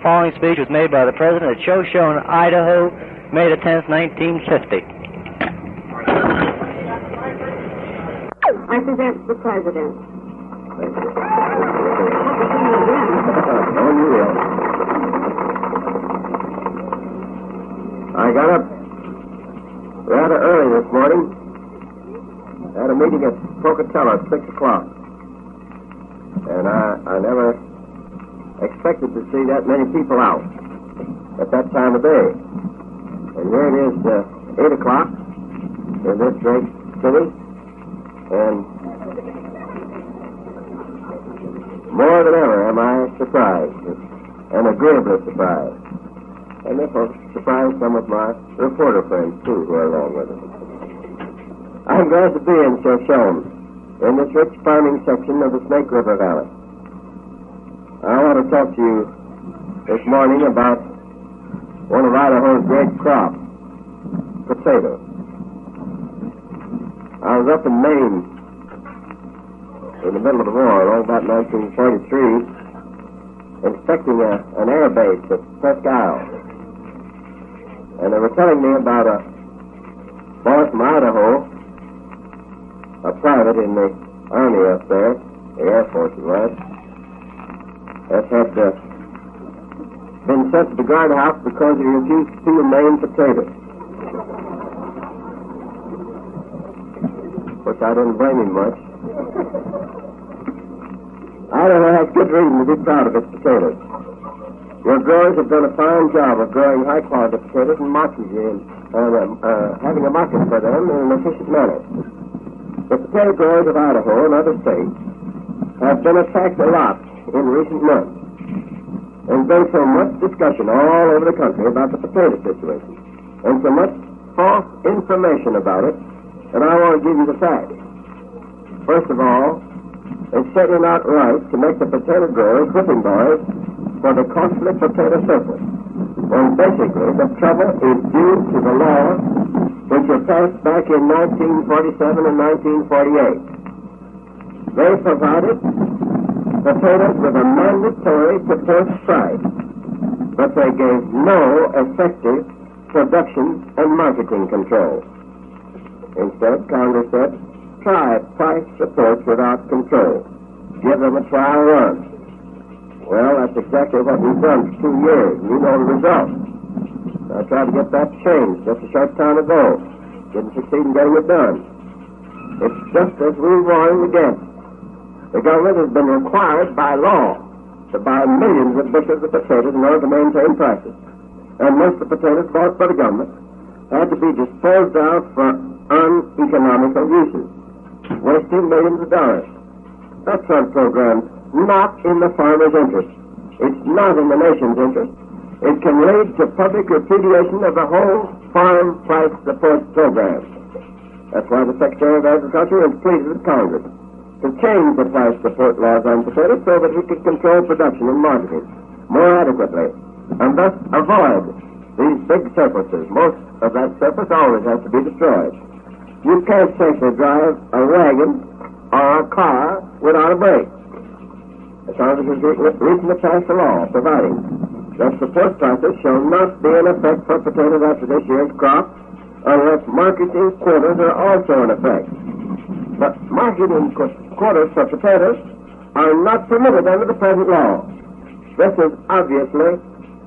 following speech was made by the President at Shoshone, Idaho, May the 10th, 1950. I present the President. I got up rather early this morning. Had a meeting at Pocatello at 6 o'clock. And I never expected to see that many people out at that time of day. And here it is, 8 o'clock in this great city. And more than ever am I surprised, and agreeably surprised. And therefore surprised some of my reporter friends, too, who are along with us. I'm glad to be in Shoshone, in this rich farming section of the Snake River Valley. I want to talk to you this morning about one of Idaho's great crops, potatoes. I was up in Maine in the middle of the war, around about 1943, inspecting an air base at Presque Isle. And they were telling me about a boy from Idaho, a private in the Army up there, the Air Force it was, that had been sent to the guardhouse because he refused to peel Maine potatoes. Which I didn't blame him much. Idaho has good reason to be proud of its potatoes. Your growers have done a fine job of growing high-quality potatoes and marketing having a market for them in an efficient manner. The potato growers of Idaho and other states have been attacked a lot in recent months. There's been so much discussion all over the country about the potato situation, and so much false information about it, that I want to give you the facts. First of all, it's certainly not right to make the potato growers whipping boys for the costly potato surplus, when basically the trouble is due to the laws which were passed back in 1947 and 1948. They provided potatoes with a mandatory support price, but they gave no effective production and marketing control. Instead, Congress said, try price supports without control. Give them a trial run. Well, that's exactly what we've done for 2 years. You know the result. I tried to get that changed just a short time ago. Didn't succeed in getting it done. It's just as we warned against. The government has been required by law to buy millions of bushels of potatoes in order to maintain prices. And most of the potatoes bought by the government had to be disposed of for uneconomical uses, wasting millions of dollars. That sort of program's not in the farmer's interest. It's not in the nation's interest. It can lead to public repudiation of the whole farm price support program. That's why the Secretary of Agriculture is pleased with Congress to change the price support laws on potatoes so that we could control production and marketing more adequately, and thus avoid these big surpluses. Most of that surplus always has to be destroyed. You can't safely drive a wagon or a car without a brake. The Congress has recently passed a law providing that support prices shall not be in effect for potatoes after this year's crop unless marketing quotas are also in effect. But marketing quotas for potatoes are not permitted under the present law. This is obviously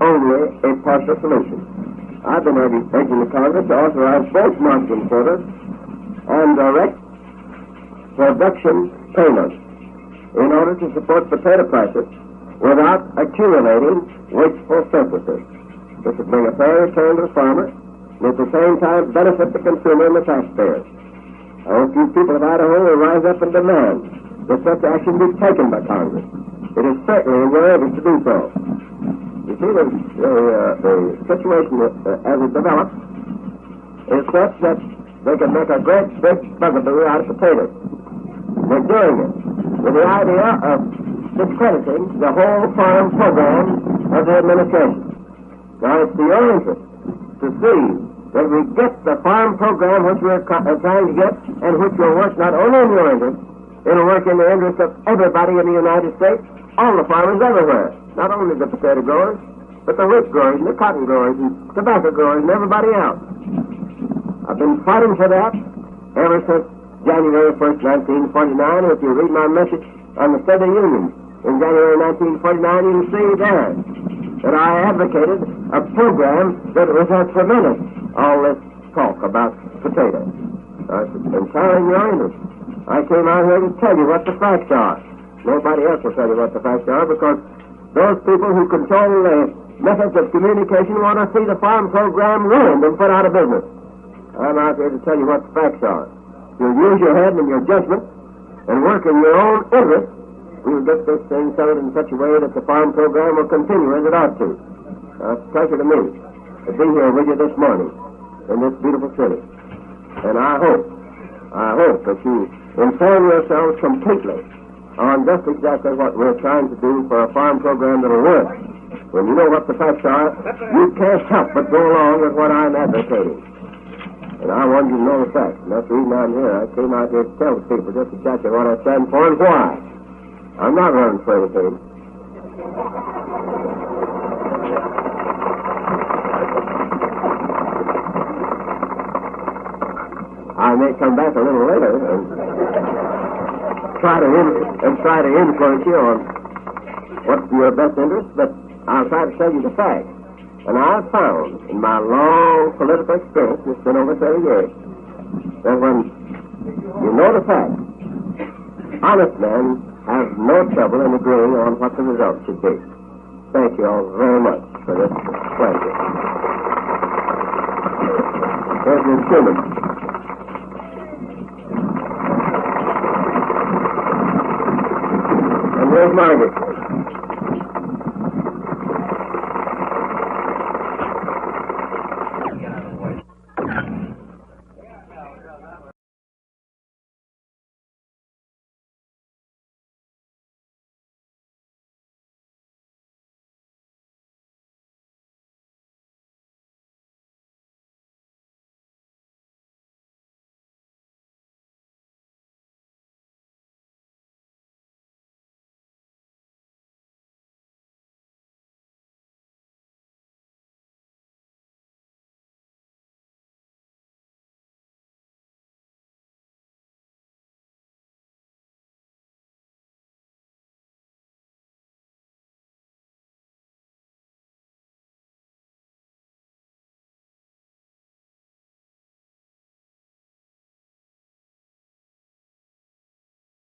only a partial solution. I've been urging the Congress to authorize both marketing quotas and direct production payments in order to support potato prices without accumulating wasteful surpluses. This would bring a fair return to the farmer and at the same time benefit the consumer and the taxpayers. I hope you people of Idaho will rise up and demand that such action be taken by Congress. It is certainly in your interest to do so. You see, the situation as it develops is such that they can make a great big bugaboo out of potatoes. They're doing it with the idea of discrediting the whole farm program of the administration. Now, it's to your interest to see that we get the farm program which we're trying to get and which will work not only in your interest, it'll work in the interest of everybody in the United States, all the farmers everywhere, not only the potato growers, but the wheat growers and the cotton growers and tobacco growers and everybody else. I've been fighting for that ever since January 1st, 1949. If you read my message on the State of the Union in January 1949, you'll see there that I advocated a program that was prevented all this talk about potatoes. It's entirely in your interest. I came out here to tell you what the facts are. Nobody else will tell you what the facts are, because those people who control the methods of communication want to see the farm program ruined and put out of business. I'm out here to tell you what the facts are. If you use your head and your judgment and work in your own interest, we'll get this thing settled in such a way that the farm program will continue as it ought to. It's a pleasure to me to be here with you this morning in this beautiful city. And I hope that you inform yourselves completely on just exactly what we're trying to do for a farm program that'll work. When you know what the facts are, you can't help but go along with what I'm advocating. And I want you to know the facts. And that's the reason I'm here. I came out here to tell the people just exactly what I stand for and why. I'm not running for anything. I may come back a little later and try to influence you on what's in your best interest, but I'll try to tell you the facts. And I've found in my long political experience, it's been over 30 years, that when you know the facts, honest men have no trouble in agreeing on what the result should be. Thank you all very much for this pleasure. President Truman. And where's Margaret?